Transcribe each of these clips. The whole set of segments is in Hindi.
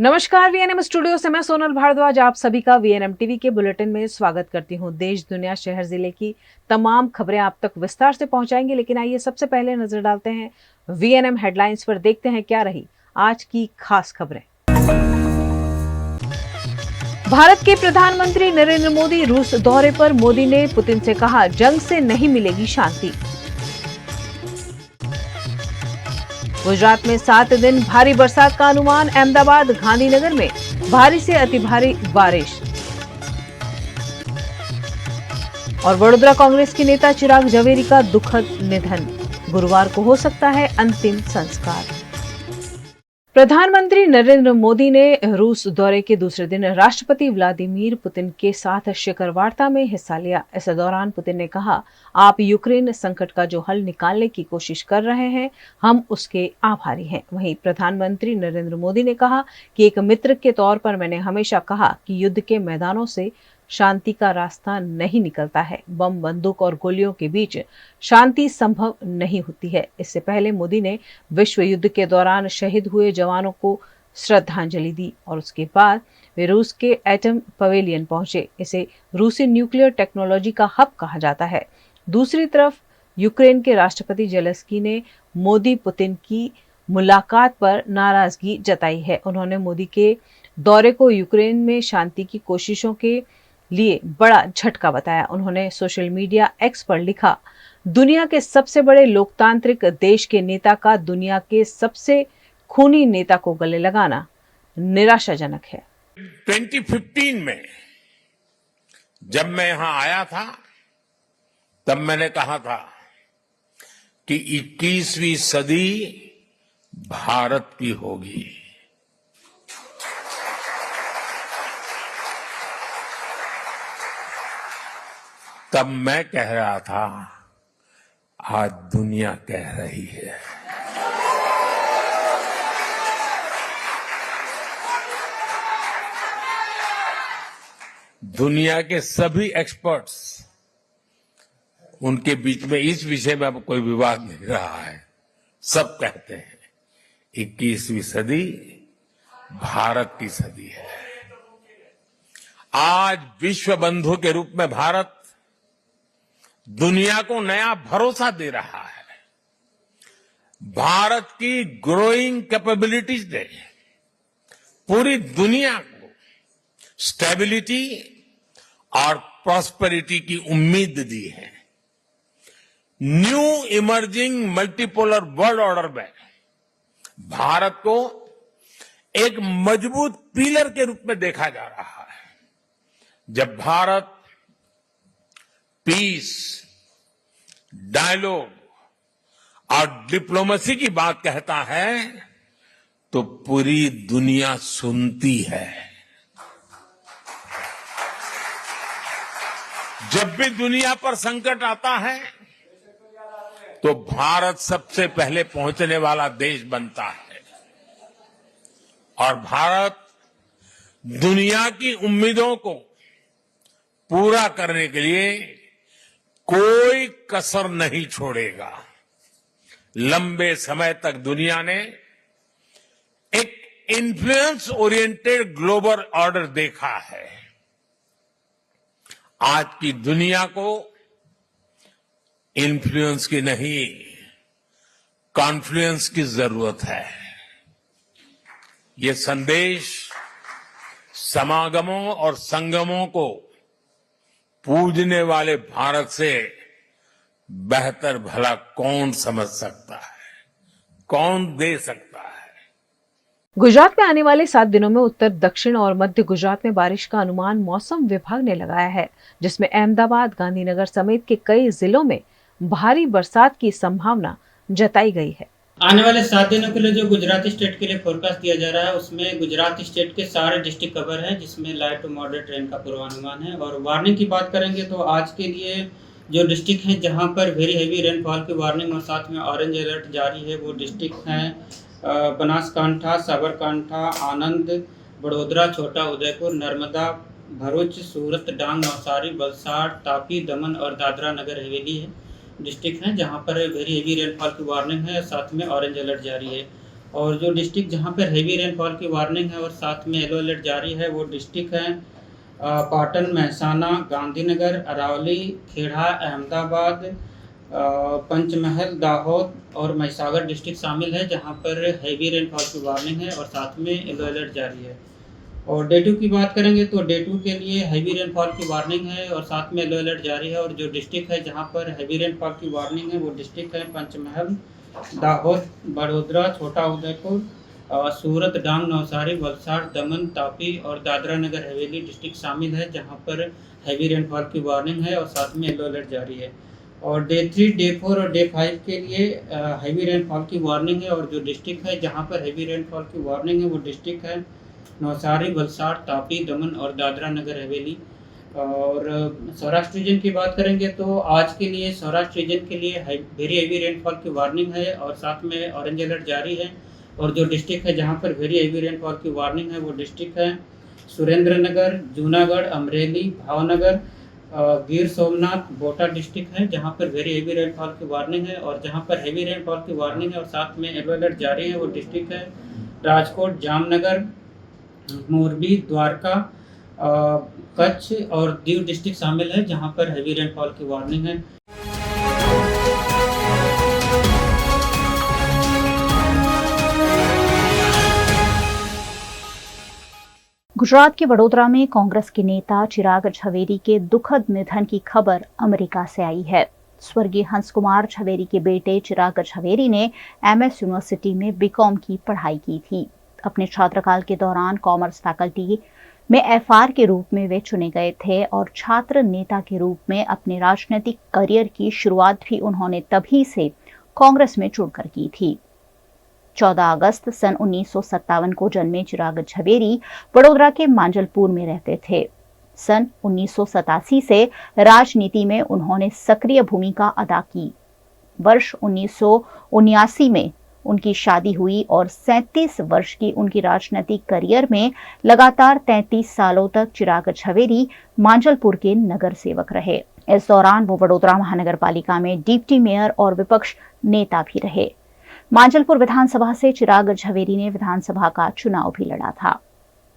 नमस्कार, वीएनएम स्टूडियो से मैं सोनल भारद्वाज आप सभी का वीएनएम टीवी के बुलेटिन में स्वागत करती हूं। देश, दुनिया, शहर, जिले की तमाम खबरें आप तक विस्तार से पहुंचाएंगे, लेकिन आइए सबसे पहले नजर डालते हैं वीएनएम हेडलाइंस पर। देखते हैं क्या रही आज की खास खबरें। भारत के प्रधानमंत्री नरेंद्र मोदी रूस दौरे पर। मोदी ने पुतिन से कहा, जंग से नहीं मिलेगी शांति। गुजरात में 7 दिन भारी बरसात का अनुमान। अहमदाबाद, गांधीनगर में भारी से अति भारी बारिश। और वडोदरा कांग्रेस के नेता चिराग जवेरी का दुखद निधन। गुरुवार को हो सकता है अंतिम संस्कार। प्रधानमंत्री नरेंद्र मोदी ने रूस दौरे के दूसरे दिन राष्ट्रपति व्लादिमीर पुतिन के साथ शिखर वार्ता में हिस्सा लिया। इस दौरान पुतिन ने कहा, आप यूक्रेन संकट का जो हल निकालने की कोशिश कर रहे हैं, हम उसके आभारी हैं। वहीं प्रधानमंत्री नरेंद्र मोदी ने कहा कि एक मित्र के तौर पर मैंने हमेशा कहा कि युद्ध के मैदानों से शांति का रास्ता नहीं निकलता है। बम, बंदूक और गोलियों के बीच शांति संभव नहीं होती है। इससे पहले मोदी ने विश्व युद्ध के दौरान शहीद हुए जवानों को श्रद्धांजलि दी और उसके बाद वे रूस के एटम पवेलियन पहुंचे। इसे रूसी न्यूक्लियर टेक्नोलॉजी का हब कहा जाता है। दूसरी तरफ यूक्रेन के राष्ट्रपति जेलेंस्की ने मोदी पुतिन की मुलाकात पर नाराजगी जताई है। उन्होंने मोदी के दौरे को यूक्रेन में शांति की कोशिशों के लिए बड़ा झटका बताया। उन्होंने सोशल मीडिया एक्स पर लिखा, दुनिया के सबसे बड़े लोकतांत्रिक देश के नेता का दुनिया के सबसे खूनी नेता को गले लगाना निराशाजनक है। 2015 में जब मैं यहां आया था, तब मैंने कहा था कि 21वीं सदी भारत की होगी। तब मैं कह रहा था, आज दुनिया कह रही है। दुनिया के सभी एक्सपर्ट्स, उनके बीच में इस विषय में अब कोई विवाद नहीं रहा है। सब कहते हैं 21वीं सदी भारत की सदी है। आज विश्व बंधु के रूप में भारत दुनिया को नया भरोसा दे रहा है। भारत की ग्रोइंग कैपेबिलिटीज ने पूरी दुनिया को स्टेबिलिटी और प्रॉस्पेरिटी की उम्मीद दी है। New emerging multipolar world order में भारत को एक मजबूत पिलर के रूप में देखा जा रहा है। जब भारत पीस, डायलॉग और डिप्लोमेसी की बात कहता है तो पूरी दुनिया सुनती है। जब भी दुनिया पर संकट आता है तो भारत सबसे पहले पहुंचने वाला देश बनता है और भारत दुनिया की उम्मीदों को पूरा करने के लिए कोई कसर नहीं छोड़ेगा। लंबे समय तक दुनिया ने एक इन्फ्लुएंस ओरिएंटेड ग्लोबल ऑर्डर देखा है। आज की दुनिया को इन्फ्लुएंस की नहीं, कॉन्फ्लुएंस की जरूरत है। ये संदेश समागमों और संगमों को पूजने वाले भारत से बेहतर भला कौन समझ सकता है, कौन दे सकता है। गुजरात में आने वाले 7 दिनों में उत्तर, दक्षिण और मध्य गुजरात में बारिश का अनुमान मौसम विभाग ने लगाया है, जिसमें अहमदाबाद, गांधीनगर समेत के कई जिलों में भारी बरसात की संभावना जताई गई है। आने वाले 7 दिनों के लिए जो गुजरात स्टेट के लिए फोरकास्ट दिया जा रहा है, उसमें गुजरात स्टेट के सारे डिस्ट्रिक्ट कवर है, जिसमें लाइट टू मॉडरेट रेन का पूर्वानुमान है। और वार्निंग की बात करेंगे तो आज के लिए जो डिस्ट्रिक्ट हैं जहां पर वेरी हैवी रेनफॉल की वार्निंग और साथ में ऑरेंज अलर्ट जारी है, वो डिस्ट्रिक्ट हैं बनासकांठा, साबरकांठा, आनंद, बड़ोदरा, छोटा उदयपुर, नर्मदा, भरूच, सूरत, डांग, नवसारी, वलसाड़, तापी, दमन और दादरा नगर हवेली है डिस्ट्रिक्ट हैं जहां पर वेरी हेवी रेनफॉल की वार्निंग है, साथ में ऑरेंज अलर्ट जारी है। और जो डिस्ट्रिक्ट जहाँ पर हैवी रेनफॉल की वार्निंग है और साथ में येलो अलर्ट जारी है वो डिस्ट्रिक्ट है पाटन, महसाना, गांधीनगर, अरावली, खेड़ा, अहमदाबाद, पंचमहल, दाहोद और महिसागर डिस्ट्रिक्ट शामिल है जहां पर हैवी रेनफॉल की वार्निंग है और साथ में येलो अलर्ट जारी है। और डे 2 की बात करेंगे तो डे 2 के लिए हैवी रेनफॉल की वार्निंग है और साथ में येलो अलर्ट जारी है। और जो डिस्ट्रिक्ट है जहां पर हैवी रेनफॉल की वार्निंग है वो डिस्ट्रिक्ट है पंचमहल, दाहोद, बड़ोदरा, छोटा उदयपुर, सूरत, डांग, नवसारी, वलसाड़, दमन, तापी और दादरा नगर हवेली डिस्ट्रिक्ट शामिल है जहां पर हैवी रेनफॉल की वार्निंग है और साथ में येलो अलर्ट जारी है। और डे 3, डे 4 और डे 5 के लिए हैवी रेनफॉल की वार्निंग है और जो डिस्ट्रिक्ट है जहां पर हैवी रेनफॉल की वार्निंग है वो डिस्ट्रिक्ट है नवसारी, वलसाड़, तापी, दमन और दादरा नगर हवेली। और सौराष्ट्र रीजन की बात करेंगे तो आज के लिए सौराष्ट्र रीजन के लिए वेरी हैवी रेनफॉल की वार्निंग है और साथ में ऑरेंज अलर्ट जारी है। और जो डिस्ट्रिक्ट है जहां पर वेरी हैवी रेनफॉल की वार्निंग है वो डिस्ट्रिक्ट है सुरेंद्र नगर, जूनागढ़, अमरेली, भावनगर, गिर सोमनाथ, बोटा डिस्ट्रिक्ट है जहां पर वेरी हैवी रेनफॉल की वार्निंग है। और जहां पर हैवी रेनफॉल की वार्निंग है और साथ में येलो अलर्ट जारी है वो डिस्ट्रिक्ट है राजकोट, जामनगर, मोरबी, द्वारका, कच्छ और दीव डिस्ट्रिक्ट शामिल है जहां पर हैवी रेनफॉल की वार्निंग है। गुजरात के वडोदरा में कांग्रेस के नेता चिराग झवेरी के दुखद निधन की खबर अमेरिका से आई है। स्वर्गीय हंस कुमार झवेरी के बेटे चिराग झवेरी ने एमएस यूनिवर्सिटी में बीकॉम की पढ़ाई की थी। अपने छात्रकाल के दौरान कॉमर्स फैकल्टी में एफआर के रूप में वे चुने गए थे और छात्र नेता के रूप में अपने राजनीतिक करियर की शुरुआत भी उन्होंने तभी से कांग्रेस में जुड़कर की थी। 14 अगस्त सन 1957 को जन्मे चिराग झवेरी वडोदरा के मांजलपुर में रहते थे। सन 1987 से राजनीति में उन्होंने सक्रिय भूमिका अदा की। वर्ष 1979 में उनकी शादी हुई और 37 वर्ष की उनकी राजनीतिक करियर में लगातार 33 सालों तक चिराग झवेरी मांजलपुर के नगर सेवक रहे। इस दौरान वो वडोदरा महानगर पालिका में डिप्टी मेयर और विपक्ष नेता भी रहे। मांजलपुर विधानसभा से चिराग झवेरी ने विधानसभा का चुनाव भी लड़ा था।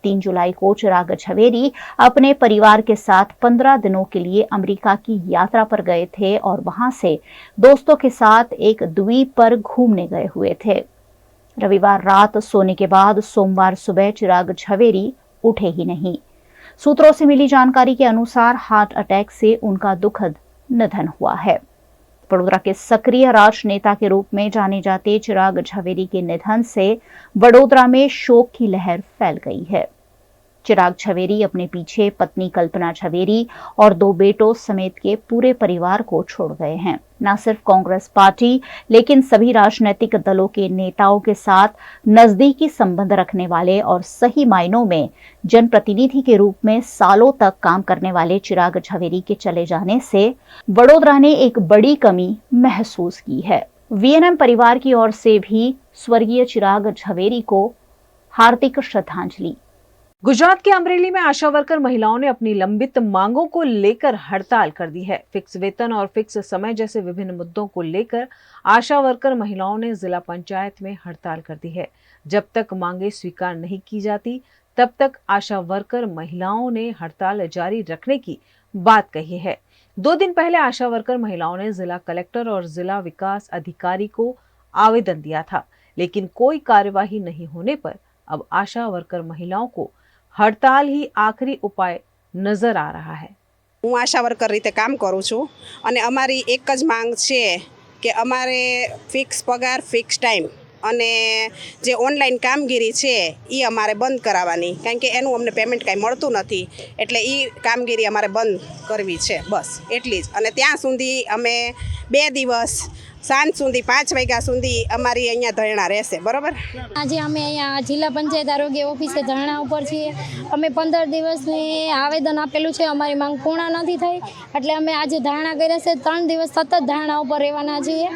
3 जुलाई को चिराग झवेरी अपने परिवार के साथ 15 दिनों के लिए अमेरिका की यात्रा पर गए थे और वहां से दोस्तों के साथ एक द्वीप पर घूमने गए हुए थे। रविवार रात सोने के बाद सोमवार सुबह चिराग झवेरी उठे ही नहीं। सूत्रों से मिली जानकारी के अनुसार हार्ट अटैक से उनका दुखद निधन हुआ है। वडोदरा के सक्रिय राजनेता के रूप में जाने जाते चिराग झवेरी के निधन से वडोदरा में शोक की लहर फैल गई है। चिराग झवेरी अपने पीछे पत्नी कल्पना झवेरी और 2 बेटों समेत के पूरे परिवार को छोड़ गए हैं। न सिर्फ कांग्रेस पार्टी लेकिन सभी राजनीतिक दलों के नेताओं के साथ नजदीकी संबंध रखने वाले और सही मायनों में जनप्रतिनिधि के रूप में सालों तक काम करने वाले चिराग झवेरी के चले जाने से वडोदरा ने एक बड़ी कमी महसूस की है। वीएनएम परिवार की ओर से भी स्वर्गीय चिराग झवेरी को हार्दिक श्रद्धांजलि। गुजरात के अमरेली में आशा वर्कर महिलाओं ने अपनी लंबित मांगों को लेकर हड़ताल कर दी है। फिक्स वेतन और फिक्स समय जैसे विभिन्न मुद्दों को लेकर आशा वर्कर महिलाओं ने जिला पंचायत में हड़ताल कर दी है। जब तक मांगे स्वीकार नहीं की जाती तब तक आशा वर्कर महिलाओं ने हड़ताल जारी रखने की बात कही है। 2 दिन पहले आशा वर्कर महिलाओं ने जिला कलेक्टर और जिला विकास अधिकारी को आवेदन दिया था, लेकिन कोई कार्यवाही नहीं होने पर अब आशा वर्कर महिलाओं को हड़ताल ही आखरी उपाय नजर आ रहा है। હું આશા વર્કર રીતે કામ કરું છું અને અમારી એક જ માંગ છે કે અમારે ફિક્સ પગાર, ફિક્સ ટાઈમ અને જે ઓનલાઈન કામગીરી છે એ અમારે બંધ કરાવવાની, કારણ કે એનું અમને પેમેન્ટ કાંઈ મળતું નથી, એટલે એ કામગીરી અમારે બંધ કરવી છે, બસ એટલી જ। અને ત્યાં સુધી અમે 2 દિવસ સાંજ સુધી 5 વાગ્યા સુધી અમારી અહીંયા ધરણા રહેશે, બરાબર। આજે અમે અહીંયા જિલ્લા પંચાયત આરોગ્ય ઓફિસે ધરણા ઉપર છીએ। અમે 15 દિવસની આવેદન આપેલું છે, અમારી માંગ પૂર્ણ નથી થઈ, એટલે અમે આજે ધરણા કર્યા છે। 3 દિવસ સતત ધરણા ઉપર રહેવાના છીએ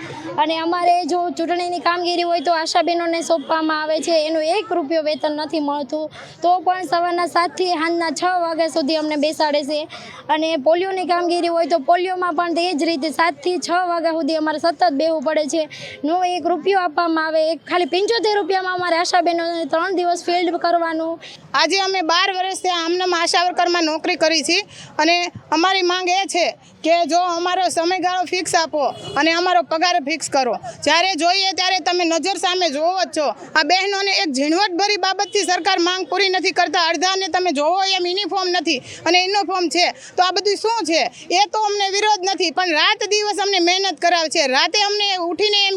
અને અમારે જો ચૂંટણીની કામગીરી હોય તો આશાબેનોને સોંપવામાં આવે છે, એનું 1 રૂપિયો વેતન નથી મળતું, તો પણ સવારના 7 થી સાંજના 6 વાગ્યા સુધી અમને બેસાડે છે। અને પોલિયોની કામગીરી હોય તો પોલિયોમાં પણ તે જ રીતે 7 થી 6 વાગ્યા સુધી અમારે સતત બેવું પડે છે, નો 1 રૂપિયો આપવામાં આવે, ખાલી 75 રૂપિયામાં અમારે આશાબેનોને 3 દિવસ ફિલ્ડ કરવાનું. આજે અમે 12 વર્ષથી આમનામ આશા વર્કરમાં નોકરી કરી છે અને અમારી માંગ એ છે કે જો અમારો સમયગાળો ફિક્સ આપો અને અમારો પગાર ફિક્સ કરો. જ્યારે જોઈએ ત્યારે તમે નજર સામે જોવો જ છો. આ બહેનોને એક ઝીણવટભરી બાબતથી સરકાર માંગ પૂરી નથી કરતા. અડધાને તમે જોવો એમ યુનિફોર્મ નથી અને યુનિફોર્મ છે તો આ બધું શું છે? એ તો અમને વિરોધ નથી, પણ રાત દિવસ અમને મહેનત કરાવે છે. રાતે અમને ઉઠીને એમ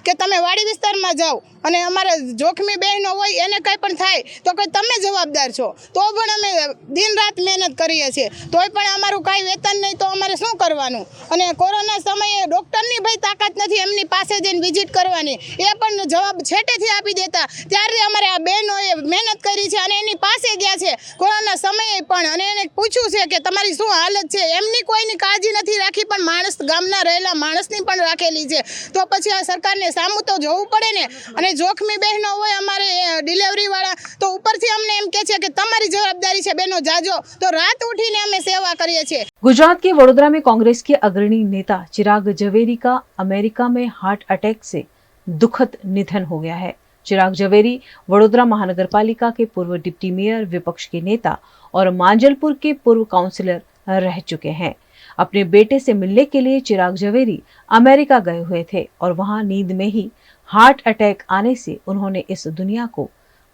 કે તમે વાડી વિસ્તારમાં જાઓ અને અમારે જોખમી બહેનો હોય એને કંઈ પણ થાય તો કે તમે જવાબદાર છો. તો પણ અમે દિન રાત મહેનત કરીએ છીએ, તોય પણ અમારું કાંઈ વેતન નહીં તો અમારે શું કરવાનું? અને કોરોના સમયે ડૉક્ટરની ભાઈ તાકાત નથી એમની પાસે જઈને વિઝિટ કરવાની, એ પણ જવાબ છેટેથી આપી દેતા. ત્યારે અમારે આ બહેનોએ મહેનત કરી છે અને એની પાસે ગયા છે કોરોના સમયે પણ, અને એને પૂછ્યું છે કે તમારી શું હાલત છે. એમની કોઈની કાળજી નથી રાખી, પણ માણસ ગામના રહેલા માણસની પણ રાખેલી છે. તો પછી આ સરકારને સામું તો જોવું પડે ને. અને જોખમી બહેનો હોય અમારે ડિલિવરીવાળા તો ઉપરથી અમને એમ કહે છે કે તમારી જવાબદારી છે બહેનો જાજો, તો રાત ઉઠીને અમે सेवा करिए છીએ. गुजरात के वडोदरा में कांग्रेस के अग्रणी नेता चिराग जवेरी का अमेरिका में हार्ट अटैक से दुखद निधन हो गया है. चिराग जवेरी वडोदरा महानगर पालिका के पूर्व डिप्टी मेयर, विपक्ष के नेता और मांजलपुर के पूर्व काउंसिलर रह चुके हैं. अपने बेटे से मिलने के लिए चिराग जवेरी अमेरिका गए हुए थे और वहां नींद में ही हार्ट अटैक आने से उन्होंने इस दुनिया को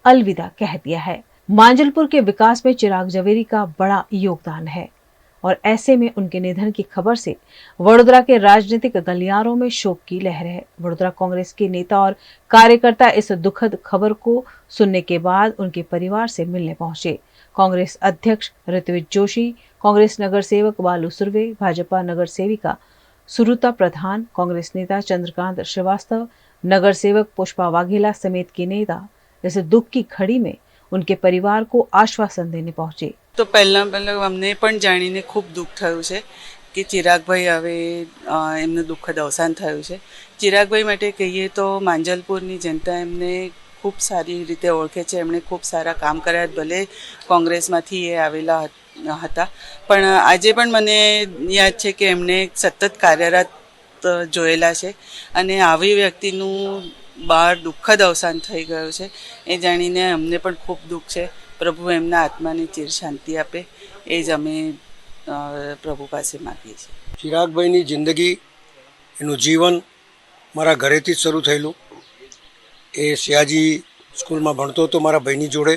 अलविदा कह दिया है. मांजलपुर के विकास में चिराग जवेरी का बड़ा योगदान है और ऐसे में उनके निधन की खबर से वडोदरा के राजनीतिक गलियारों में शोक की लहर है. वडोदरा कांग्रेस के नेता और कार्यकर्ता इस दुखद खबर को सुनने के बाद उनके परिवार से मिलने पहुंचे. कांग्रेस अध्यक्ष ऋत्विज जोशी, कांग्रेस नगर सेवक बालू सुर्वे, भाजपा नगर सेविका सुरुता प्रधान, कांग्रेस नेता चंद्रकांत श्रीवास्तव, नगर सेवक पुष्पा वाघेला समेत के नेता इस दुख की घड़ी में उनके परिवार को आश्वासन देने पहुंचे. તો પહેલાં અમને પણ જાણીને ખૂબ દુઃખ થયું છે કે ચિરાગભાઈ હવે એમનું દુઃખદ અવસાન થયું છે. ચિરાગભાઈ માટે કહીએ તો માંજલપુરની જનતા એમને ખૂબ સારી રીતે ઓળખે છે. એમણે ખૂબ સારા કામ કર્યા, ભલે કોંગ્રેસમાંથી એ આવેલા હતા, પણ આજે પણ મને યાદ છે કે એમણે સતત કાર્યરત જોયેલા છે અને આવી વ્યક્તિનું બહાર દુઃખદ અવસાન થઈ ગયું છે એ જાણીને અમને પણ ખૂબ દુઃખ છે. પ્રભુ એમના આત્માને ચિર શાંતિ આપે એ જ અમે પ્રભુ પાસે માગીએ છીએ. ચિરાગભાઈની જિંદગી, એનું જીવન મારા ઘરેથી જ શરૂ થયેલું. એ સયાજી સ્કૂલમાં ભણતો હતો મારા ભાઈની જોડે.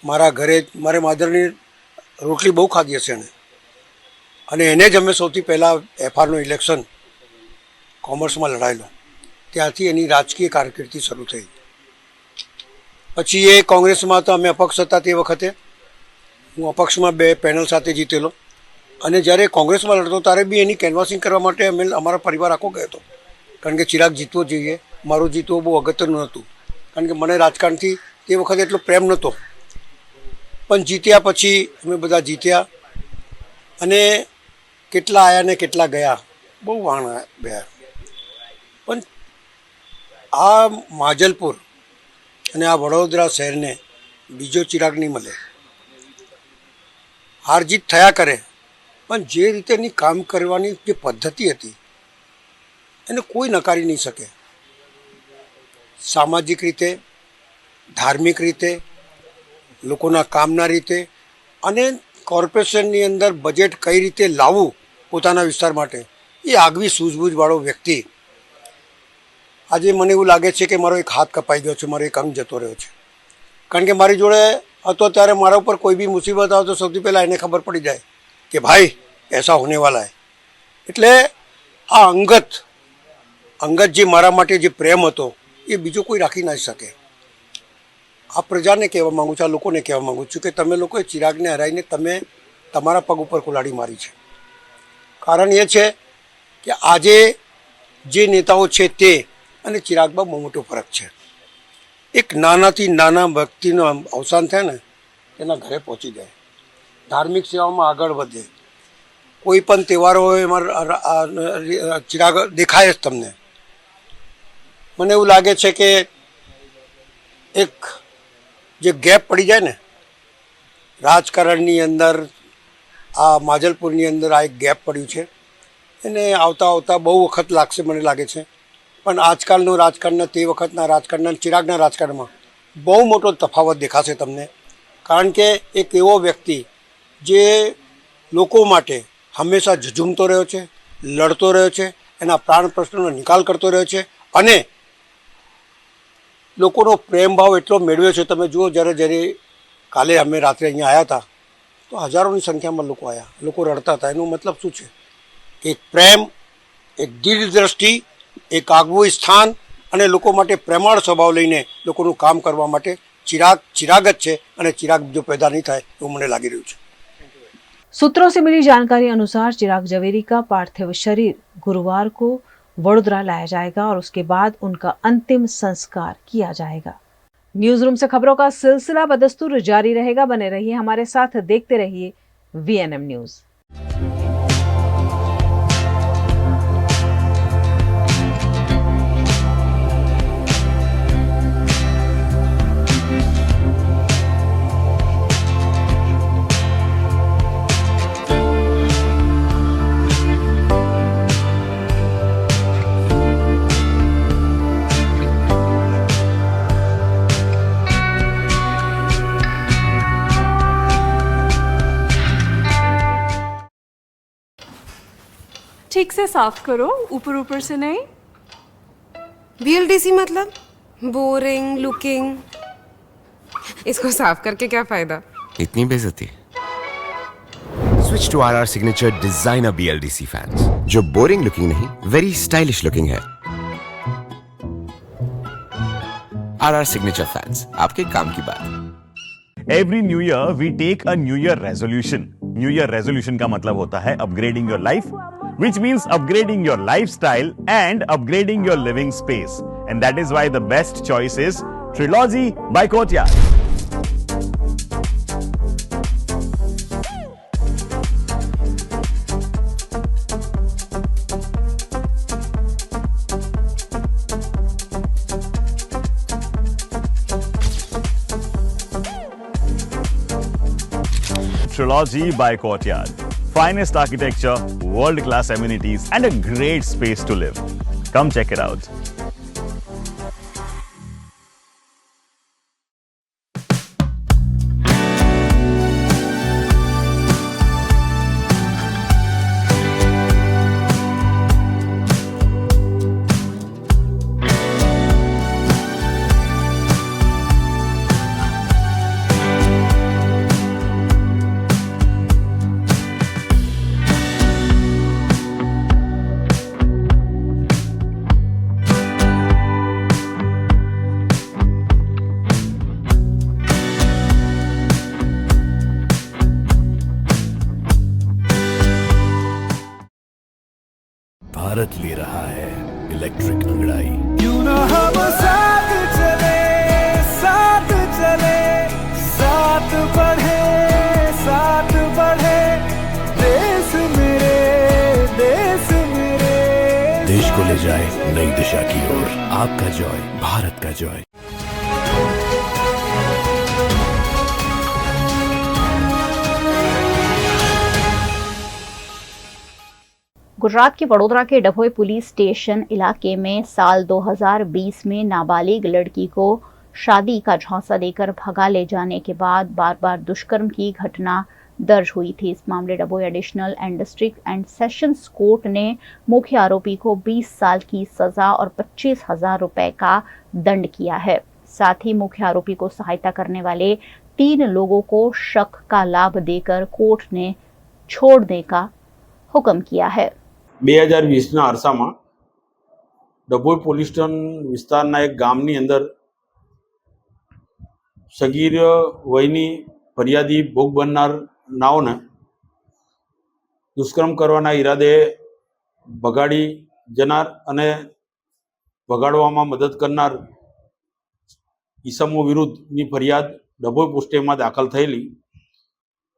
મારા ઘરે મારે માદરની રોટલી બહુ ખાધી હશે એને, અને એને જ અમે સૌથી પહેલાં એફઆરનું ઇલેક્શન કોમર્સમાં લડાયેલો. ત્યાંથી એની રાજકીય કારકિર્દી શરૂ થઈ. પછી એ કોંગ્રેસમાં હતા, અમે અપક્ષ હતા તે વખતે. હું અપક્ષમાં 2 પેનલ સાથે જીતેલો, અને જ્યારે કોંગ્રેસમાં લડતો ત્યારે બી એની કેનવાસિંગ કરવા માટે અમે અમારા પરિવાર આખો ગયો હતો, કારણ કે ચિરાગ જીતવો જોઈએ. મારું જીતવું બહુ અગત્યનું નહોતું, કારણ કે મને રાજકારણથી તે વખતે એટલો પ્રેમ નહોતો. પણ જીત્યા પછી અમે બધા જીત્યા, અને કેટલા આવ્યા ને કેટલા ગયા, બહુ વાણ ગયા. પણ આ માજલપુર અને આ વડોદરા શહેરને બીજો ચિરાગ નહીં મળે. હાર જીત થયા કરે, પણ જે રીતેની કામ કરવાની જે પદ્ધતિ હતી એને કોઈ નકારી નહીં શકે. સામાજિક રીતે, ધાર્મિક રીતે, લોકોના કામના રીતે, અને કોર્પોરેશનની અંદર બજેટ કઈ રીતે લાવવું પોતાના વિસ્તાર માટે, એ આગવી સૂઝબૂઝવાળો વ્યક્તિ. આજે મને એવું લાગે છે કે મારો એક હાથ કપાઈ ગયો છે, મારો એક અંગ જતો રહ્યો છે. કારણ કે મારી જોડે હતો ત્યારે મારા ઉપર કોઈ બી મુસીબત આવે તો સૌથી પહેલાં એને ખબર પડી જાય કે ભાઈ એસા હોને વાલા હે. એટલે આ અંગત જે મારા માટે જે પ્રેમ હતો એ બીજો કોઈ રાખી ના શકે. આ પ્રજાને કહેવા માગું છું, આ લોકોને કહેવા માગું છું કે તમે લોકોએ ચિરાગને હરાવીને તમે તમારા પગ ઉપર કુલાડી મારી છે. કારણ એ છે કે આજે જે નેતાઓ છે તે અને ચિરાગમાં બહુ મોટો ફરક છે. એક નાનાથી નાના વ્યક્તિનું અવસાન થાય ને એના ઘરે પહોંચી જાય, ધાર્મિક સેવામાં આગળ વધે, કોઈ પણ તહેવારો હોય એમાં ચિરાગ દેખાય જ તમને. મને એવું લાગે છે કે એક જે ગેપ પડી જાય ને રાજકારણની અંદર, આ માજલપુરની અંદર આ એક ગેપ પડ્યું છે. એને આવતા બહુ વખત લાગશે મને લાગે છે. પણ આજકાલનું રાજકારણ તે વખતના રાજકારણ ચિરાગના રાજકારણમાં બહુ મોટો તફાવત દેખાશે તમને. કારણ કે એક એવો વ્યક્તિ જે લોકો માટે હંમેશા ઝઝૂમતો રહ્યો છે, લડતો રહ્યો છે, એના પ્રાણ પ્રશ્નોનો નિકાલ કરતો રહ્યો છે અને લોકોનો પ્રેમ ભાવ એટલો મેળવ્યો છે. તમે જુઓ, જ્યારે કાલે અમે રાત્રે અહીંયા આવ્યા હતા તો હજારોની સંખ્યામાં લોકો આવ્યા, લોકો રડતા હતા. એનો મતલબ શું છે? એક પ્રેમ, એક દીર્ઘદ્રષ્ટિ, એક આગવું સ્થાન અને લોકો માટે પ્રેમાળ સ્વભાવ લઈને લોકોનું કામ કરવા માટે ચિરાગ જ છે અને ચિરાગ જો पैदा नहीं થાય એવું મને લાગી રહ્યું છે. सूत्रों से मिली जानकारी अनुसार चिराग जवेरी का पार्थिव शरीर गुरुवार को वडोदरा लाया जाएगा और उसके बाद उनका अंतिम संस्कार किया जाएगा। न्यूज रूम से खबरों का सिलसिला बदस्तूर जारी रहेगा। बने रहिए हमारे साथ, देखते रहिए VNM न्यूज। ठीक से साफ करो, ऊपर ऊपर से नहीं। VLDC मतलब बोरिंग लुकिंग, इसको साफ करके क्या फायदा? इतनी बेइज्जती। Switch to RR signature designer BLDC fans, जो बोरिंग लुकिंग नहीं, वेरी स्टाइलिश लुकिंग है। RR सिग्नेचर फैंस, आपके काम की बात। Every new year we take a new year resolution. New year resolution का मतलब होता है upgrading your life, which means upgrading your lifestyle and upgrading your living space. And that is why the best choice is Trilogy by Courtyard. Trilogy by Courtyard. Finest architecture, world-class amenities, and a great space to live. Come check it out. Bharat ले रहा है इलेक्ट्रिक अंगड़ाई। क्यों ना हम साथ चले, साथ चले, साथ बढ़े, साथ बढ़े, देश मेरे, देश मेरे। देश को ले जाए नई दिशा की ओर। आपका जॉय, भारत का जॉय। गुजरात के वडोदरा के डभोई पुलिस स्टेशन इलाके में साल 2020 में नाबालिग लड़की को शादी का झांसा देकर भगा ले जाने के बाद बार बार दुष्कर्म की घटना दर्ज हुई थी। इस मामले Dabhoi additional and district and sessions court ने मुख्य आरोपी को 20 साल की सजा और 25,000 रुपए का दंड किया है। साथ ही मुख्य आरोपी को सहायता करने वाले 3 लोगों को शक का लाभ देकर कोर्ट ने छोड़ने का हुक्म किया है। 2020ના અરસામાં ડભોઈ પોલીસ સ્ટેશન વિસ્તારના એક ગામની અંદર સગીર વયની ફરિયાદી ભોગ બનનારનાઓને દુષ્કર્મ કરવાના ઈરાદે ભગાડી જનાર અને ભગાડવામાં મદદ કરનાર ઈસમો વિરુદ્ધની ફરિયાદ ડભોઈ પોસ્ટેમાં દાખલ થયેલી,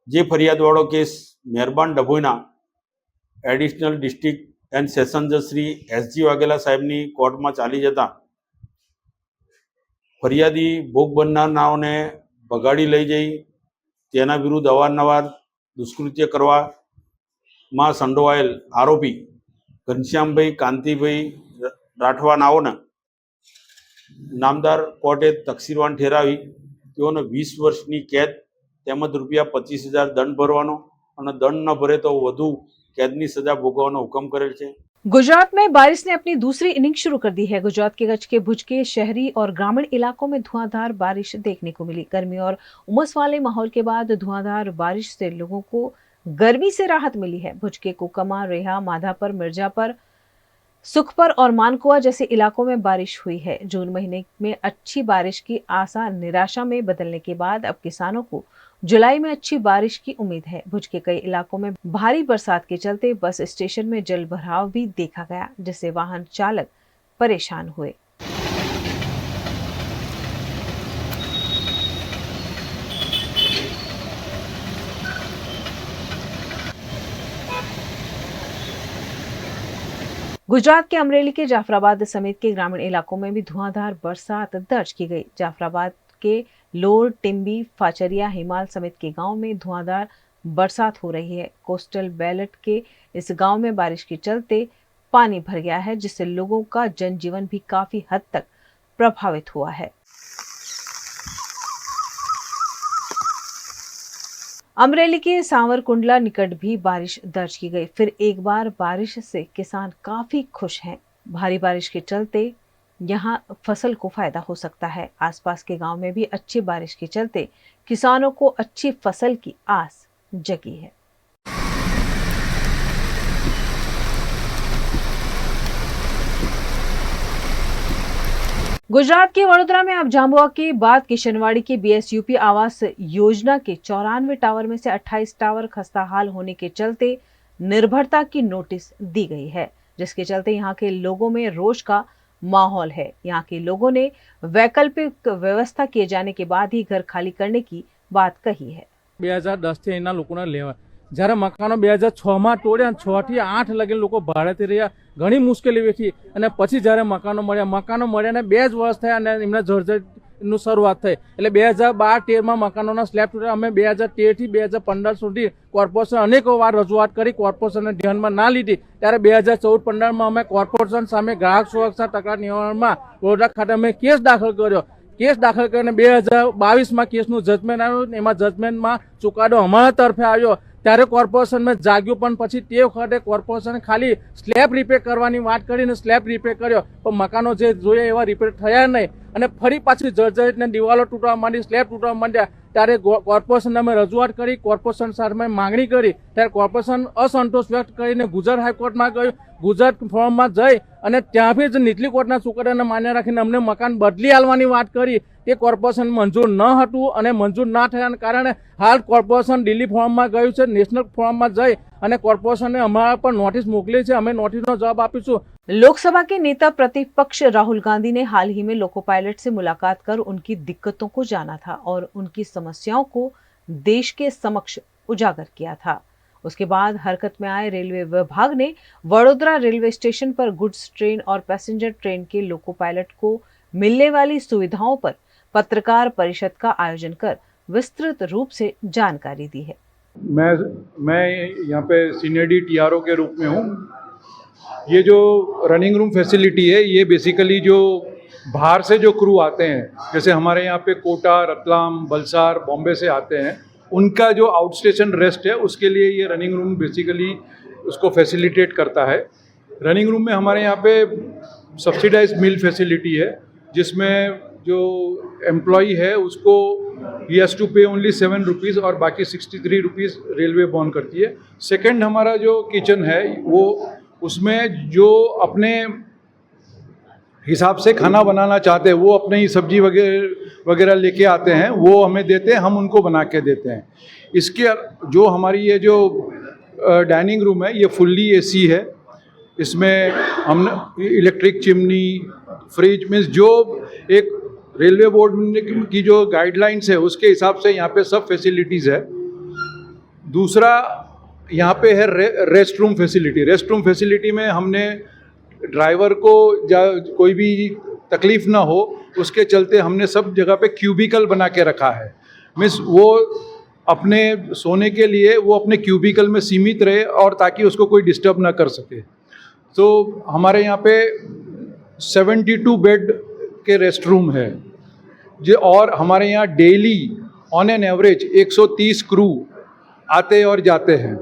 જે ફરિયાદવાળો કેસ મહેરબાન ડભોઈના એડિશનલ ડિસ્ટ્રિક્ટ એન્ડ સેશન જજ શ્રી SG વાઘેલા સાહેબની કોર્ટમાં ચાલી જતા ફરિયાદી ભોગ બનનારનાઓને ભગાડી લઈ જઈ તેના વિરુદ્ધ અવારનવાર દુષ્કૃત્ય કરવામાં સંડોવાયેલ આરોપી ઘનશ્યામભાઈ કાંતિભાઈ રાઠવાનાઓને નામદાર કોર્ટે તકસીરવાન ઠેરાવી તેઓને 20 વર્ષની કેદ તેમજ ₹25,000 દંડ ભરવાનો અને દંડ ન ભરે તો વધુ कैदनी सजा भोगवानो हुक्म करेल छे। गुजरात में बारिश ने अपनी दूसरी इनिंग शुरू कर दी है। गुजरात के कच्छ के भुज के शहरी और ग्रामीण इलाकों में धुआंधार बारिश देखने को मिली। गर्मी और उमस वाले माहौल के बाद धुआंधार बारिश से लोगों को गर्मी से राहत मिली है। भुज के कुकमा, रेहा, माधापर, मिर्जापर, सुखपर और मानकुआ जैसे इलाकों में बारिश हुई है। जून महीने में अच्छी बारिश की आशा निराशा में बदलने के बाद अब किसानों को जुलाई में अच्छी बारिश की उम्मीद है। भुज के कई इलाकों में भारी बरसात के चलते बस स्टेशन में जल भराव भी देखा गया, जिससे वाहन चालक परेशान हुए। गुजरात के अमरेली के जाफराबाद समेत के ग्रामीण इलाकों में भी धुआंधार बरसात दर्ज की गई। जाफराबाद के लोर, टिम्बी, फाचरिया, हिमाल समेत के गांव में धुआंधार बरसात हो रही है। कोस्टल बेल्ट के इस गांव में बारिश के चलते पानी भर गया है, जिससे लोगों का जनजीवन भी काफी हद तक प्रभावित हुआ है। अमरेली के सांवरकुंडला निकट भी बारिश दर्ज की गई। फिर एक बार बारिश से किसान काफी खुश हैं। भारी बारिश के चलते यहाँ फसल को फायदा हो सकता है। आसपास के गांव में भी अच्छी बारिश के चलते किसानों को अच्छी फसल की आस जगी है। गुजरात के वडोदरा में अब झाबुआ के बाद किशनवाड़ी के BSUP आवास योजना के 94 टावर में से 28 टावर खस्ता हाल होने के चलते निर्भरता की नोटिस दी गई है, जिसके चलते यहाँ के लोगों में रोष का माहौल है। यहाँ के लोगों ने वैकल्पिक व्यवस्था किए जाने के बाद ही घर खाली करने की बात कही है। 2010 થી એના લોકોને લેવા જ્યારે મકાનો 2006 માં તોડ્યા 6 થી 8 લગી લોકો ભાડેથી રહ્યા ઘણી મુશ્કેલી વેઠી અને પછી જ્યારે મકાનો મળ્યાને 2 જ વર્ષ થયા અને એમને જર્જરનું શરૂઆત થઈ એટલે 2012-13 માં મકાનોના સ્લેબ તૂટ્યા। અમે 2013 થી 2015 સુધી કોર્પોરેશન અનેકો વાર રજૂઆત કરી, કોર્પોરેશનને ધ્યાનમાં ના લીધી ત્યારે 2014-15 માં અમે કોર્પોરેશન સામે ગ્રાહક સુરક્ષા તકરાર નિવારણમાં વડોદરા ખાતે અમે કેસ દાખલ કર્યો। केस दाखल कर 2022 में केसનું જજમેન્ટ આવ્યું। એમાં જજમેન્ટમાં ચુકાદો અમારા તરફે આવ્યો ત્યારે કોર્પોરેશન में જાગ્યું, પણ પછી તે વખતે કોર્પોરેશન ખાલી સ્લેબ રિપેર કરવાની વાત કરીને સ્લેબ રિપેર કર્યો, પણ મકાનો જે જોઈએ એવા રિપેર થયા નહીં અને ફરી પાછી જર્જરિતને દિવાલો તૂટવા માંડી, સ્લેબ તૂટવા માંડ્યા। ત્યારે કોર્પોરેશનને અમે રજૂઆત કરી, કોર્પોરેશન સામે માંગણી કરી ત્યારે કોર્પોરેશન असंतोष व्यक्त કરીને ગુજરાત હાઈકોર્ટમાં ગયું। ગુજરાત ફોરમમાં જઈ અને ત્યાંથી જ નીચલી કોર્ટના ચુકાદાને માન્ય રાખીને અમને મકાન બદલી આલવાની વાત કરી। તે કોર્પોરેશન મંજૂર ન હતું અને મંજૂર ના થયાના કારણે હાલ કોર્પોરેશન દિલ્હી ફોરમમાં ગયું છે। નેશનલ ફોરમમાં જઈ અને કોર્પોરેશને અમારા પર નોટિસ મોકલી છે। અમે નોટિસનો જવાબ આપીશું। लोकसभा के नेता प्रतिपक्ष राहुल गांधी ने हाल ही में लोको पायलट से मुलाकात कर उनकी दिक्कतों को जाना था और उनकी समस्याओं को देश के समक्ष उजागर किया था। उसके बाद हरकत में आए रेलवे विभाग ने वडोदरा रेलवे स्टेशन पर गुड्स ट्रेन और पैसेंजर ट्रेन के लोको पायलट को मिलने वाली सुविधाओं पर पत्रकार परिषद का आयोजन कर विस्तृत रूप से जानकारी दी है। मैं यहाँ पे सीनियर TRO के रूप में हूँ। ये जो रनिंग रूम फैसिलिटी है ये बेसिकली जो बाहर से जो क्रू आते हैं, जैसे हमारे यहाँ पे कोटा, रतलाम, वलसाड, बॉम्बे से आते हैं, उनका जो आउट स्टेशन रेस्ट है उसके लिए ये रनिंग रूम बेसिकली उसको फैसिलिटेट करता है। रनिंग रूम में हमारे यहाँ पे सब्सिडाइज मील फैसिलिटी है, जिसमें जो एम्प्लॉई है उसको ही हैज़ टू पे ओनली 7 रुपीज़ और बाकी 63 रुपीज़ रेलवे बॉन्ड करती है। सेकंड हमारा जो किचन है वो उसमें जो अपने हिसाब से खाना बनाना चाहते हैं वो अपने ही सब्जी वगैरह लेके आते हैं, वो हमें देते हैं, हम उनको बना के देते हैं। इसके जो हमारी ये जो डाइनिंग रूम है ये फुल्ली AC है। इसमें हमने इलेक्ट्रिक चिमनी, फ्रिज मीन्स जो एक रेलवे बोर्ड की जो गाइडलाइंस है उसके हिसाब से यहाँ पे सब फैसिलिटीज़ है। दूसरा यहाँ पे है rest room facility. Rest room facility में हमने ड्राइवर को कोई भी तकलीफ़ ना हो उसके चलते हमने सब जगह पे क्यूबिकल बना के रखा है। मीन्स वो अपने सोने के लिए वो अपने क्यूबिकल में सीमित रहे और ताकि उसको कोई डिस्टर्ब ना कर सके। तो हमारे यहाँ पे 72 बेड के रेस्ट रूम है जो, और हमारे यहाँ daily on an average 130 crew आते और जाते हैं।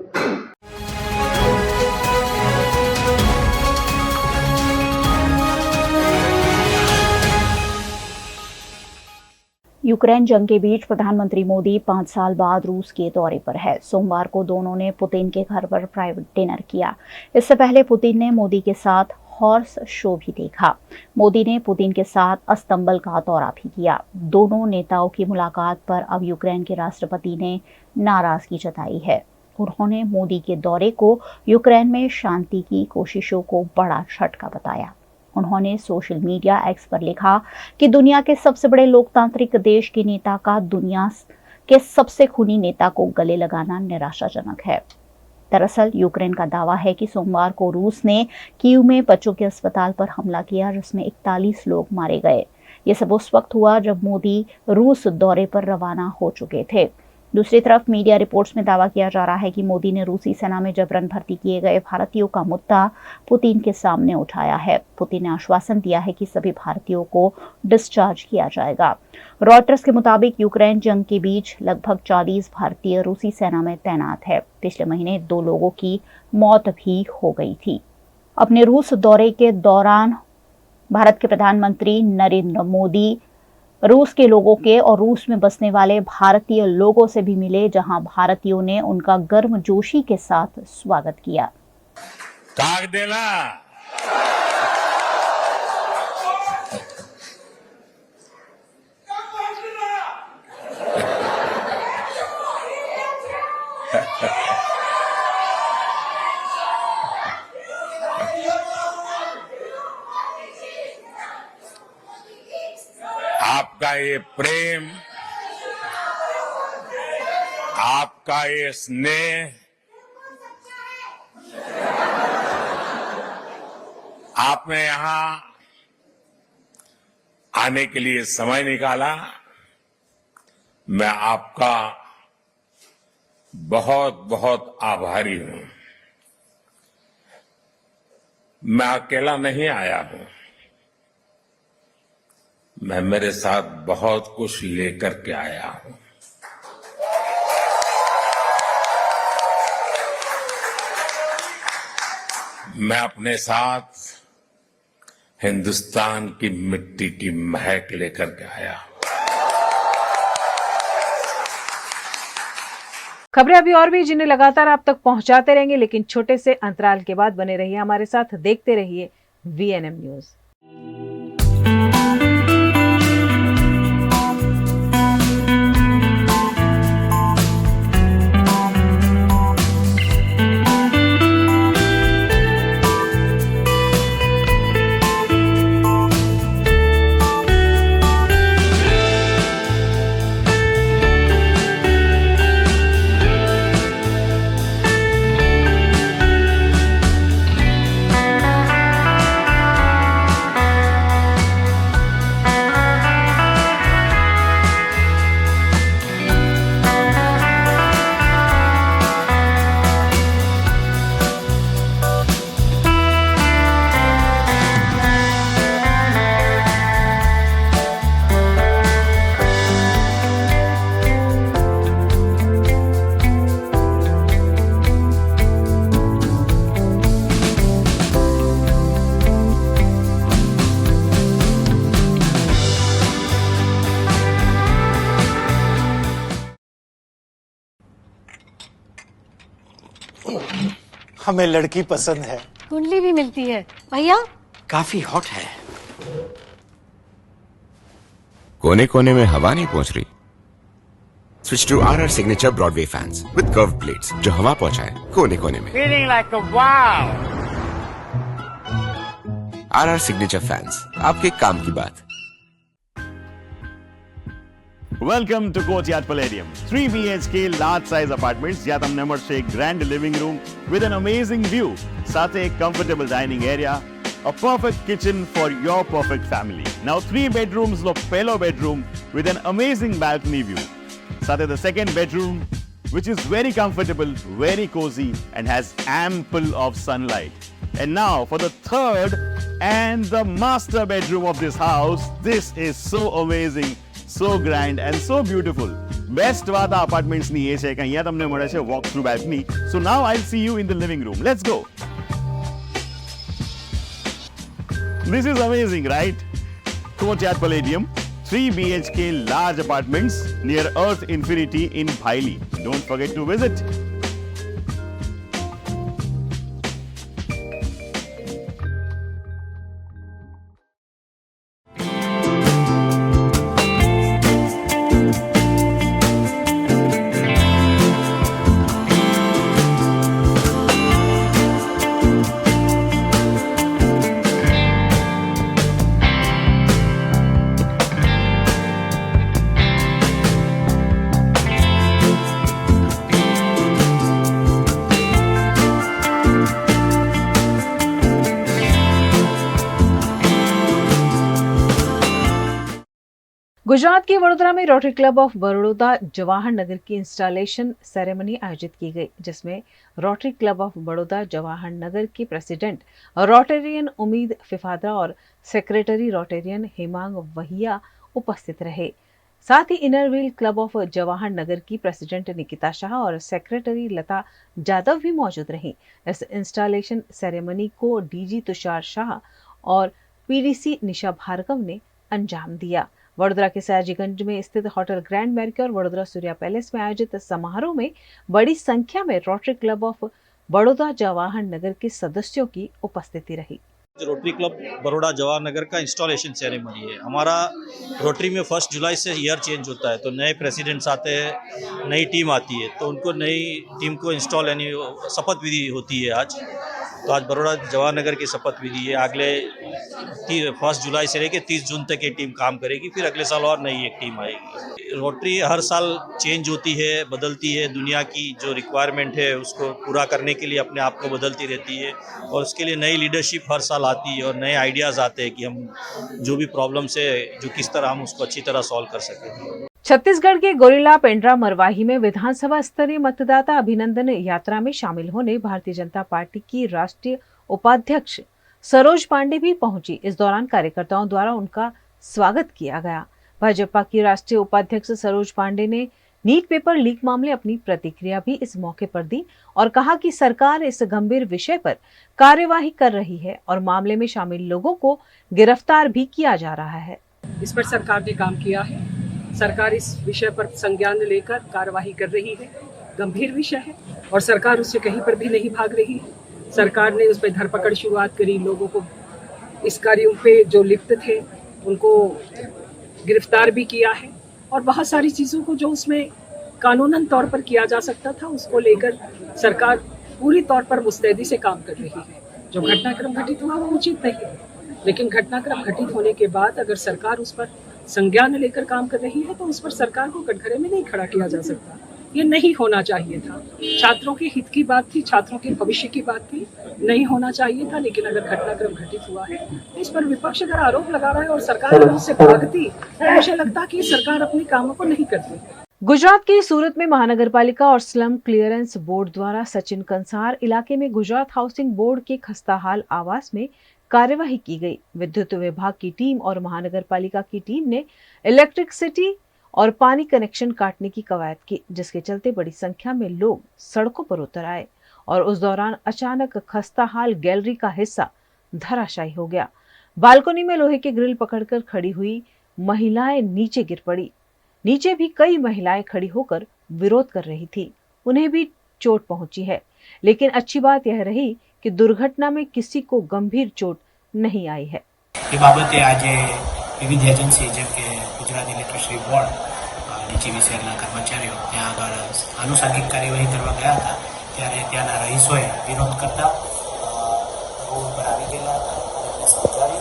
यूक्रेन जंग के बीच प्रधानमंत्री मोदी 5 साल बाद रूस के दौरे पर है। सोमवार को दोनों ने पुतिन के घर पर प्राइवेट डिनर किया। इससे पहले पुतिन ने मोदी के साथ हॉर्स शो भी देखा। मोदी ने पुतिन के साथ अस्तंबल का दौरा भी किया। दोनों नेताओं की मुलाकात पर अब यूक्रेन के राष्ट्रपति ने नाराजगी जताई है। उन्होंने मोदी के दौरे को यूक्रेन में शांति की कोशिशों को बड़ा झटका बताया। उन्होंने सोशल मीडिया एक्स पर लिखा कि दुनिया के सबसे बड़े लोकतांत्रिक देश के नेता का दुनिया के सबसे खूनी नेता को गले लगाना निराशाजनक है। दरअसल यूक्रेन का दावा है कि सोमवार को रूस ने कीव में बच्चों के अस्पताल पर हमला किया, जिसमें 41 लोग मारे गए। ये सब उस वक्त हुआ जब मोदी रूस दौरे पर रवाना हो चुके थे। दूसरी तरफ मीडिया रिपोर्ट्स में दावा किया जा रहा है कि मोदी ने रूसी सेना में जबरन भर्ती किए गए भारतीयों का मुद्दा पुतिन के सामने उठाया है। पुतिन ने आश्वासन दिया है कि सभी भारतीयों को डिस्चार्ज किया जाएगा। रॉयटर्स के मुताबिक यूक्रेन जंग के बीच लगभग 40 भारतीय रूसी सेना में तैनात है। पिछले महीने 2 लोगों की मौत भी हो गई थी। अपने रूस दौरे के दौरान भारत के प्रधानमंत्री नरेंद्र मोदी रूस के लोगों के और रूस में बसने वाले भारतीय लोगों से भी मिले, जहां भारतीयों ने उनका गर्मजोशी के साथ स्वागत किया। ताक देना। आपका ये प्रेम, आपका ये स्नेह, आपने यहां आने के लिए समय निकाला, मैं आपका बहुत बहुत आभारी हूं। मैं अकेला नहीं आया हूं, मैं मेरे साथ बहुत कुछ लेकर के आया हूं। मैं अपने साथ हिंदुस्तान की मिट्टी की महक लेकर के आया हूं। खबरें अभी और भी जिन्हें लगातार आप तक पहुंचाते रहेंगे, लेकिन छोटे से अंतराल के बाद बने रहिए हमारे साथ, देखते रहिए VNM न्यूज। हमें लड़की पसंद है। कुंडली भी मिलती है भैया, काफी हॉट है। कोने कोने में हवा नहीं पहुंच रही? Switch to RR signature Broadway fans with curve plates जो हवा पहुंचाए कोने कोने में। Feeling like a wow. RR signature fans, आपके काम की बात। Welcome to Courtyard Palladium. 3 BHK large size apartments જ્યાં તમને મળશે એક grand living room with an amazing view, સાથે એક comfortable dining area, a perfect kitchen for your perfect family. Now 3 bedrooms નો પહેલો bedroom with an amazing balcony view. સાથે the second bedroom which is very comfortable, very cozy and has ample of sunlight. And now for the third and the master bedroom of this house. This is so amazing, so grand and so beautiful. Best વાત આ apartments ની એ છે કે અહીંયા તમને મળે છે walk through balcony. So now I'll see you in the living room. Let's go. This is amazing, right? Courtyard Palladium, 3 BHK large apartments near Earth Infinity in Bhaili. Don't forget to visit. Gujarat के वडोदरा में rotary club of Baroda Jawahar Nagar की इंस्टॉलेशन सेरेमनी आयोजित की गई, जिसमें rotary club of Baroda Jawahar Nagar के प्रेसिडेंट रोटेरियन उम्मीद फिफादरा और सेक्रेटरी रोटेरियन हेमांग वहिया उपस्थित रहे। साथ ही inner wheel club of Jawahar Nagar की प्रेसिडेंट निकिता शाह और सेक्रेटरी लता जाधव भी मौजूद रहीं। इस इंस्टॉलेशन सेरेमनी को डीजी तुषार शाह और पीडीसी निशा भार्गव ने अंजाम दिया। वडोदरा के सयाजीगंज में स्थित hotel grand Mercure Vadodara Surya palace में आयोजित समारोह में बड़ी संख्या में rotary club of Baroda Jawahar Nagar के सदस्यों की उपस्थिति रही। रोटरी क्लब बड़ौदा जवाहर नगर का इंस्टॉलेशन सेरेमनी है। हमारा रोटरी में 1 जुलाई से ईयर चेंज होता है, तो नए प्रेसिडेंट्स आते हैं, नई टीम आती है, तो उनको नई टीम को इंस्टॉल यानी शपथ विधि होती है आज। तो आज बड़ौदा जवाहर नगर की शपथ विधि है। अगले 1 जुलाई से लेकर 30 जून तक ये टीम काम करेगी, फिर अगले साल और नई एक टीम आएगी। रोटरी हर साल चेंज होती है, बदलती है, दुनिया की जो रिक्वायरमेंट है उसको पूरा करने के लिए अपने आप को बदलती रहती है और उसके लिए नई लीडरशिप हर साल आती है और नए आइडियाज़ आते हैं कि हम जो भी प्रॉब्लम्स है जो किस तरह हम उसको अच्छी तरह सॉल्व कर सकें। छत्तीसगढ़ के गोरिल्ला पेंड्रा मरवाही में विधानसभा स्तरीय मतदाता अभिनंदन यात्रा में शामिल होने भारतीय जनता पार्टी की राष्ट्रीय उपाध्यक्ष सरोज पांडे भी पहुंची। इस दौरान कार्यकर्ताओं द्वारा उनका स्वागत किया गया। भाजपा की राष्ट्रीय उपाध्यक्ष सरोज पांडे ने नीट पेपर लीक मामले अपनी प्रतिक्रिया भी इस मौके पर दी और कहा कि सरकार इस गंभीर विषय पर कार्यवाही कर रही है और मामले में शामिल लोगों को गिरफ्तार भी किया जा रहा है। इस पर सरकार ने काम किया है। सरकार इस विषय पर संज्ञान लेकर कार्यवाही कर रही है। गंभीर विषय है और सरकार उससे कहीं पर भी नहीं भाग रही है। सरकार ने उस पर धरपकड़ शुरुआत करी, लोगों को इस कार्यों पे जो लिप्त थे उनको गिरफ्तार भी किया है और बहुत सारी चीज़ों को जो उसमें कानूनन तौर पर किया जा सकता था उसको लेकर सरकार पूरी तौर पर मुस्तैदी से काम कर रही है। जो घटनाक्रम घटित हुआ वो उचित नहीं है, लेकिन घटनाक्रम घटित होने के बाद अगर सरकार उस पर संज्ञान लेकर काम कर रही है तो उस पर सरकार को कटघरे में नहीं खड़ा किया जा सकता। ये नहीं होना चाहिए था। छात्रों के हित की बात थी, छात्रों के भविष्य की बात थी, नहीं होना चाहिए था। लेकिन अगर घटनाक्रम घटित हुआ है तो इस पर विपक्ष अगर आरोप लगा रहा है और सरकार अगर उससे भागती तो मुझे लगता कि सरकार अपने कामों को नहीं करती। गुजरात के सूरत में महानगर पालिका और स्लम क्लियरेंस बोर्ड द्वारा सचिन कंसार इलाके में गुजरात हाउसिंग बोर्ड के खस्ताहाल आवास में कार्यवाही की गई। विद्युत विभाग की टीम और महानगर पालिका की टीम ने इलेक्ट्रिसिटी और पानी कनेक्शन काटने की कवायद की, जिसके चलते बड़ी संख्या में लोग सड़कों पर उतर आए और उस दौरान अचानक खस्ताहाल गैलरी का हिस्सा धराशायी हो गया। बालकनी में लोहे के ग्रिल पकड़कर खड़ी हुई महिलाएं नीचे गिर पड़ी। नीचे भी कई महिलाएं खड़ी होकर विरोध कर रही थी, उन्हें भी चोट पहुंची है। लेकिन अच्छी बात यह रही कि दुर्घटना में किसी को गंभीर चोट नहीं आई है। ये बाबते आज विविध एजेंसी જેમ કે ગુજરાત ઇલેક્ટ્રિસિટી બોર્ડ DGVCLના કર્મચારીઓ ત્યાં આગળ આનુષંગિક કાર્યવાહી કરવા ગયા હતા ત્યારે ત્યાંના રહીશોએ વિરોધ કરતા રોડ પર આવી ગયેલા હતા એમને સમજાવી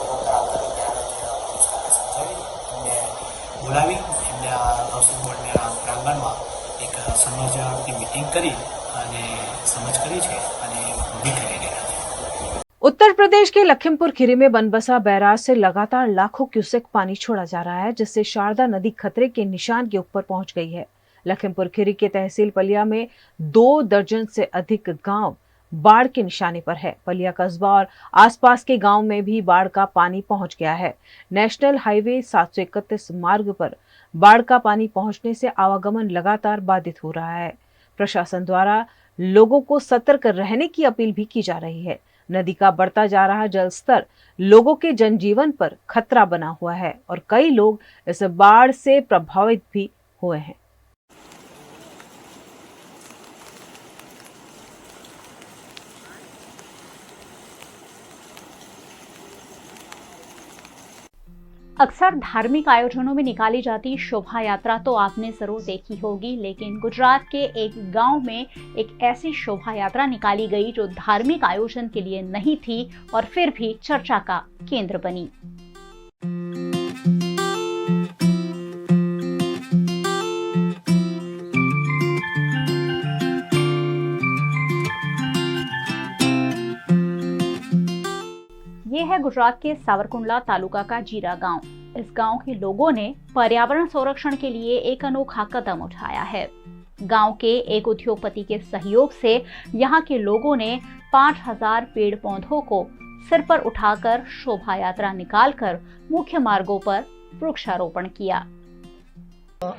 રોડ પર આવતા ત્યાં સમજાવી એમને બોલાવી એમને હાઉસિંગ બોર્ડના પ્રાંગણમાં એક સમજની મીટિંગ કરી અને સમજ કરી છે અને ઊભી કરી રહ્યા છે। उत्तर प्रदेश के लखीमपुर खीरी में बनबसा बैराज से लगातार लाखों क्यूसेक पानी छोड़ा जा रहा है, जिससे शारदा नदी खतरे के निशान के ऊपर पहुंच गई है। लखीमपुर खीरी के तहसील पलिया में 2 दर्जन से अधिक गांव बाढ़ के निशाने पर है। बलिया कस्बा और आसपास के गांव में भी बाढ़ का पानी पहुंच गया है। नेशनल हाईवे 731 मार्ग पर बाढ़ का पानी पहुंचने से आवागमन लगातार बाधित हो रहा है। प्रशासन द्वारा लोगों को सतर्क रहने की अपील भी की जा रही है। नदी का बढ़ता जा रहा जल स्तर लोगों के जनजीवन पर खतरा बना हुआ है और कई लोग इस बाढ़ से प्रभावित भी हुए हैं। अक्सर धार्मिक आयोजनों में निकाली जाती शोभा यात्रा तो आपने जरूर देखी होगी, लेकिन गुजरात के एक गांव में एक ऐसी शोभा यात्रा निकाली गई जो धार्मिक आयोजन के लिए नहीं थी और फिर भी चर्चा का केंद्र बनी। ये है गुजरात के सावरकुंडला तालुका का जीरा गांव। इस गांव के लोगों ने पर्यावरण संरक्षण के लिए एक अनोखा कदम उठाया है। गांव के एक उद्योगपति के सहयोग से यहाँ के लोगों ने 5000 पेड़ पौधों को सिर पर उठाकर शोभा यात्रा निकालकर मुख्य मार्गों पर वृक्षारोपण किया।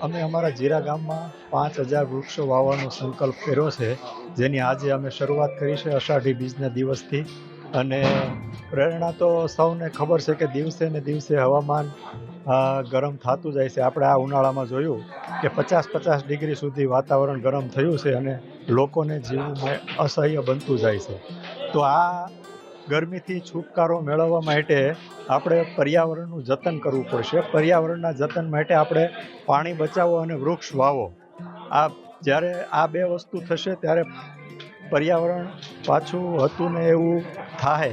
અમે અમારા જીરા ગામમાં 5000 વૃક્ષો વાવવાનો સંકલ્પ કર્યો છે, જેની આજે અમે શરૂઆત કરી છે અષાઢી બીજના દિવસથી। અને પ્રેરણા તો સૌને ખબર છે કે દિવસે ને દિવસે હવામાન ગરમ થતું જાય છે। આપણે આ ઉનાળામાં જોયું કે 50-50 ડિગ્રી સુધી વાતાવરણ ગરમ થયું છે અને લોકોને જીવવું અસહ્ય બનતું જાય છે। તો આ ગરમીથી છુટકારો મેળવવા માટે આપણે પર્યાવરણનું જતન કરવું પડશે। પર્યાવરણના જતન માટે આપણે પાણી બચાવો અને વૃક્ષ વાવો। આ જ્યારે આ બે વસ્તુ થશે ત્યારે पर्यावरण पाछू हतुं ने एवुं थाय।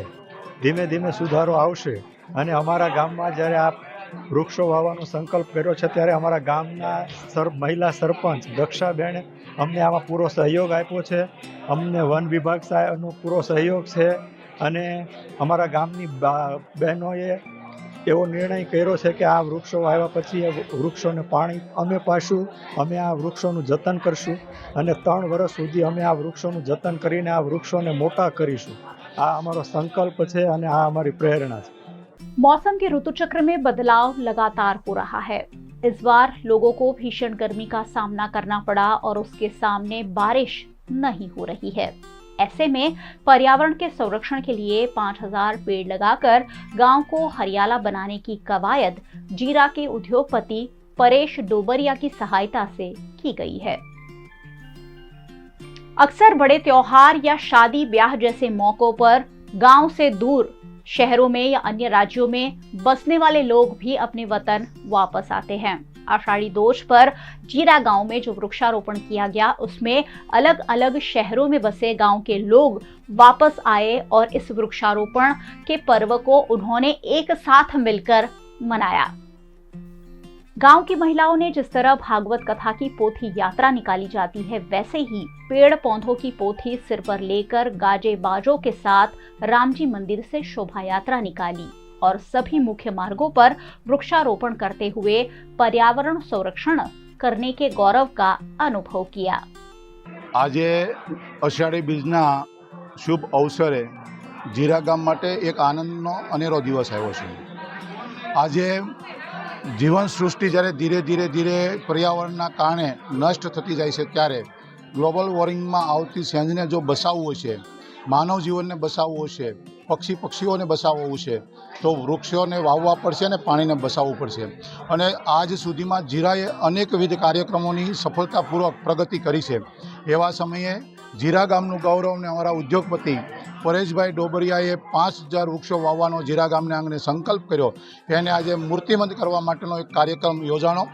धीमे धीमे सुधारो आवशे। अने अमारा गाममां ज्यारे आ वृक्षो वावવાનો संकल्प कर्यो छे त्यारे अमारा गामना महिला सरपंच दक्षाबेन अमने आमां पूरो सहयोग आप्यो छे। अमने वन विभाग साहेबनो पूरो सहयोग छे अने अमारा गामनी बहनोए एवो निर्णय कर्यो छे कि आ वृक्षो वाव्या पछी वृक्षोने पाणी अमे पाशुं, अमे आ वृक्षोनुं जतन करशुं अने 3 वर्ष सुधी अमे आ वृक्षोनुं जतन करीने आ वृक्षोने मोटा करीशुं। आ अमारो संकल्प छे अने आ अमारी प्रेरणा छे। मौसम के ऋतु चक्र में बदलाव लगातार हो रहा है। इस बार लोगों को भीषण गर्मी का सामना करना पड़ा और उसके सामने बारिश नहीं हो रही है। ऐसे में पर्यावरण के संरक्षण के लिए 5000 पेड़ लगाकर गांव को हरियाला बनाने की कवायद जीरा के उद्योगपति परेश डोबरिया की सहायता से की गई है। अक्सर बड़े त्योहार या शादी ब्याह जैसे मौकों पर गांव से दूर शहरों में या अन्य राज्यों में बसने वाले लोग भी अपने वतन वापस आते हैं। आषाढ़ी दोष पर जीरा गांव में जो वृक्षारोपण किया गया उसमें अलग अलग शहरों में बसे गांव के लोग वापस आए और इस वृक्षारोपण के पर्व को उन्होंने एक साथ मिलकर मनाया। गांव की महिलाओं ने जिस तरह भागवत कथा की पोथी यात्रा निकाली जाती है, वैसे ही पेड़ पौधों की पोथी सिर पर लेकर गाजे बाजों के साथ रामजी मंदिर से शोभा यात्रा निकाली और सभी मुख्य मार्गों पर वृक्षारोपण करते हुए पर्यावरण संरक्षण करने के गौरव का अनुभव किया। आज अषाढ़ी बीजना शुभ अवसरे जीरा गाम माटे एक आनंदनो अनेरो दिवस आव्यो छे। आज जीवन सृष्टि ज्यारे धीरे धीरे धीरे पर्यावरणना कारणे नष्ट थती जाय छे त्यारे ग्लोबल वॉर्मिंगमां आवती सेंजने जो बचाववो छे, मानव जीवनने बचाववो छे, पक्षीओने बचाववुं छे तो वृक्षोने वाववा पड़शे अने पाणीने बचाववुं पड़शे। अने आज सुधीमां जीराए अनेकविध कार्यक्रमोनी सफलतापूर्वक प्रगति करी छे। एवा समये जीरा गामनुं गौरव ने अमारा उद्योगपति परेशभाई डोबरियाए 5000 वृक्षो वावવાનો जीरा गामने आंगणे संकल्प कर्यो। एने आज मूर्तिमंत करवा माटेनो एक कार्यक्रम योजाणो।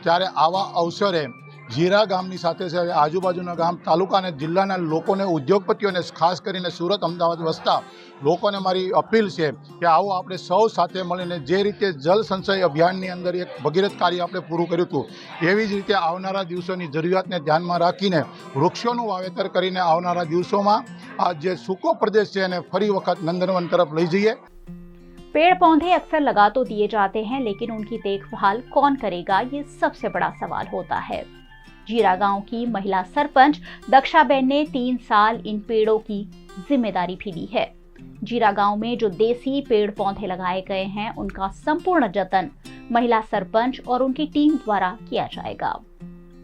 त्यारे आवा अवसरे जीरा गामनी साथे साथे आजूबाजूना गाम तालुका ने जिल्लाना लोकोने उद्योगपतिओने खास करीने सूरत अमदावाद वसता लोकोने मारी अपील छे कि आवो आपणे सौ साथे मळीने जे रीते जल संचय अभियाननी अंदर एक भगीरथ कार्य आपणे पूरुं कर्युं हतुं एवी ज रीते आवनारा दिवसोनी जरूरियातने ध्यानमां राखीने वृक्षोनुं वावेतर करीने आवनारा दिवसोमां आ जे सूको प्रदेश छे एने फरी वखत नंदनवन तरफ लई जईए। पेड़ पौधे अक्सर लगा तो दिए जाते हैं, लेकिन उनकी देखभाल कौन करेगा, ये सबसे बड़ा सवाल होता है। जीरा गांव की महिला सरपंच दक्षाबेन ने 3 साल इन पेड़ों की जिम्मेदारी भी ली है। जीरा गांव में जो देसी पेड़ पौधे लगाए गए हैं उनका संपूर्ण जतन महिला सरपंच और उनकी टीम द्वारा किया जाएगा।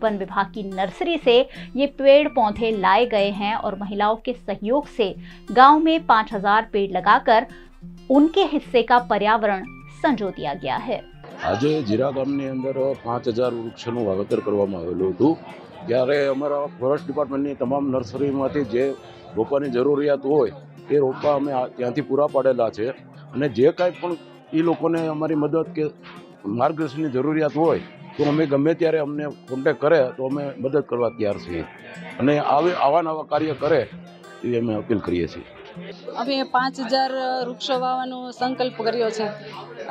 वन विभाग की नर्सरी से ये पेड़ पौधे लाए गए हैं और महिलाओं के सहयोग से गांव में 5000 पेड़ लगाकर उनके हिस्से का पर्यावरण संजो दिया गया है। આજે જીરા ગામની અંદર 5000 વૃક્ષોનું વાવેતર કરવામાં આવેલું હતું, ત્યારે અમારા ફોરેસ્ટ ડિપાર્ટમેન્ટની તમામ નર્સરીમાંથી જે રોપાની જરૂરિયાત હોય એ રોપા અમે ત્યાંથી પૂરા પાડેલા છે અને જે કાંઈ પણ એ લોકોને અમારી મદદ કે માર્ગદર્શનની જરૂરિયાત હોય તો અમે ગમે ત્યારે અમને કોન્ટેક્ટ કરે તો અમે મદદ કરવા તૈયાર છીએ અને આવા નવા કાર્ય કરે એ અમે અપીલ કરીએ છીએ। અમે 5000 વૃક્ષો વાવવાનો સંકલ્પ કર્યો છે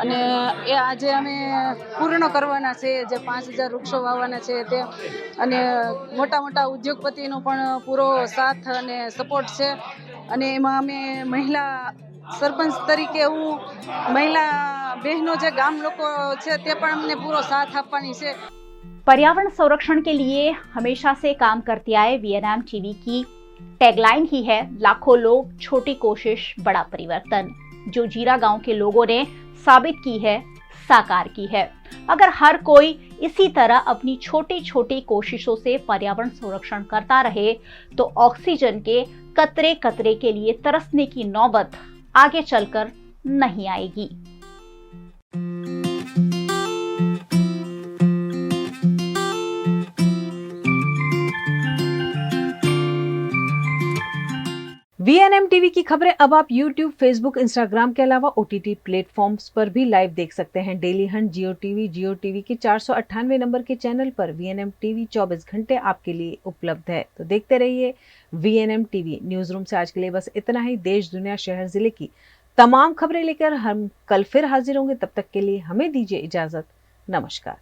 અને એ આજે અમે પૂર્ણ કરવાના છે। જે 5000 વૃક્ષો વાવવાના છે તે અને મોટા મોટા ઉદ્યોગપતિનો પણ પૂરો સાથ અને સપોર્ટ છે અને એમાં અમે મહિલા સરપંચ તરીકે હું મહિલા બહેનો જે ગામ લોકો છે તે પણ અમને પૂરો સાથ આપવાની છે। पर्यावरण संरक्षण के लिए हमेशा से काम करते आए वीएनएम टीवी की टैगलाइन ही है लाखों लोग छोटी कोशिश बड़ा परिवर्तन, जो जीरा गांव के लोगों ने साबित की है, साकार की है। अगर हर कोई इसी तरह अपनी छोटी छोटी कोशिशों से पर्यावरण संरक्षण करता रहे तो ऑक्सीजन के कतरे कतरे के लिए तरसने की नौबत आगे चलकर नहीं आएगी। वीएनएम टीवी की खबरें अब आप YouTube, Facebook, Instagram के अलावा OTT प्लेटफॉर्म्स पर भी लाइव देख सकते हैं। डेली हंट, जियो टीवी के 498 नंबर के चैनल पर वीएनएम टीवी 24 घंटे आपके लिए उपलब्ध है। तो देखते रहिए वीएनएम टीवी। न्यूज रूम से आज के लिए बस इतना ही। देश, दुनिया, शहर, जिले की तमाम खबरें लेकर हम कल फिर हाजिर होंगे। तब तक के लिए हमें दीजिए इजाजत। नमस्कार।